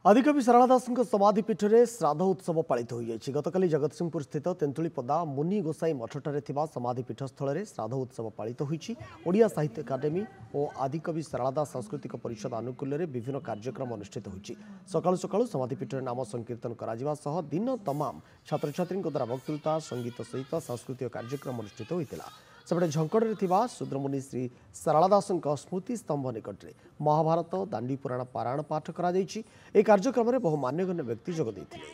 आदिकवि सारला दास समाधिपीठ में श्राद्ध उत्सव पालित हो गतकाली जगतसिंहपुर स्थित तेंतुलीपदा मुनि गोसाई मठठारे समाधिपीठ स्थल में श्राद्ध उत्सव पालित होइछि। साहित्य अकादेमी और आदिकवि सारला दास सांस्कृतिक परिषद आनुकूल्य विभिन्न कार्यक्रम अनुष्ठित होइछि। सकाळु सकाळु समाधिपीठ नाम संकीर्तन करा सह दिन तमाम छात्र छात्री द्वारा वक्तृता संगीत सहित सांस्कृतिक कार्यक्रम अनुष्ठित होता। सेपटे झंकड़े सुद्रमुनि श्री सारला दास स्मृति स्तंभ निकट में महाभारत दांडी पुराण पारायण पाठ करा कार्यक्रम में बहु मान्यगण्य व्यक्ति जोग देथिले।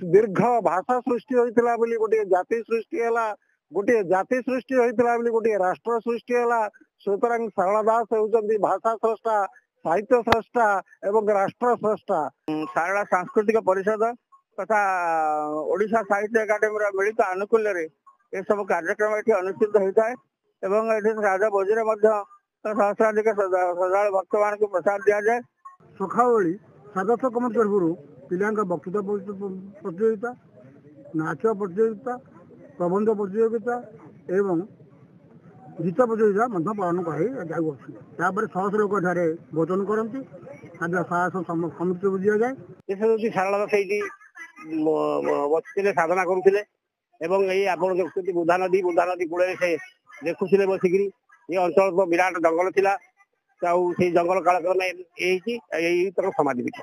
दीर्घ भाषा सृष्टि होइतिला बोली गोटे जाति सृष्टि हला, गोटे जाति सृष्टि होइतिला बोली गोटे राष्ट्र सृष्टि हला। सुतरां सारला दास होउचंदी भाषा स्रष्टा, साहित्य स्रष्टा एवं राष्ट्र स्रष्टा। सारला सांस्कृतिक परिषद तथा ओडिशा साहित्य अकादेमी मिलित आनुकूल्य ये सब कार्यक्रम ये अनुष्ठित होता है एवं राजा भोजन सहस्राधिक श्रद्धालु भक्त मान को प्रसाद दि जाए। सखाओली सदस्य कमिटी तरफ पिला वक्तृता प्रतियोगिता, नाच प्रतियोगिता, प्रबंध प्रतियोगिता एवं गीत प्रतियोगिता पालन कर शह लोक भोजन करती खाद्य साहस समिति को दि जाए। ये सारला दास बसते साधना करुले आप देखते बुधा नदी कूल से देखुले बसिकी ये अंचल तो विराट जंगल थिला। जंगल कालक्रम समाधिपीठ।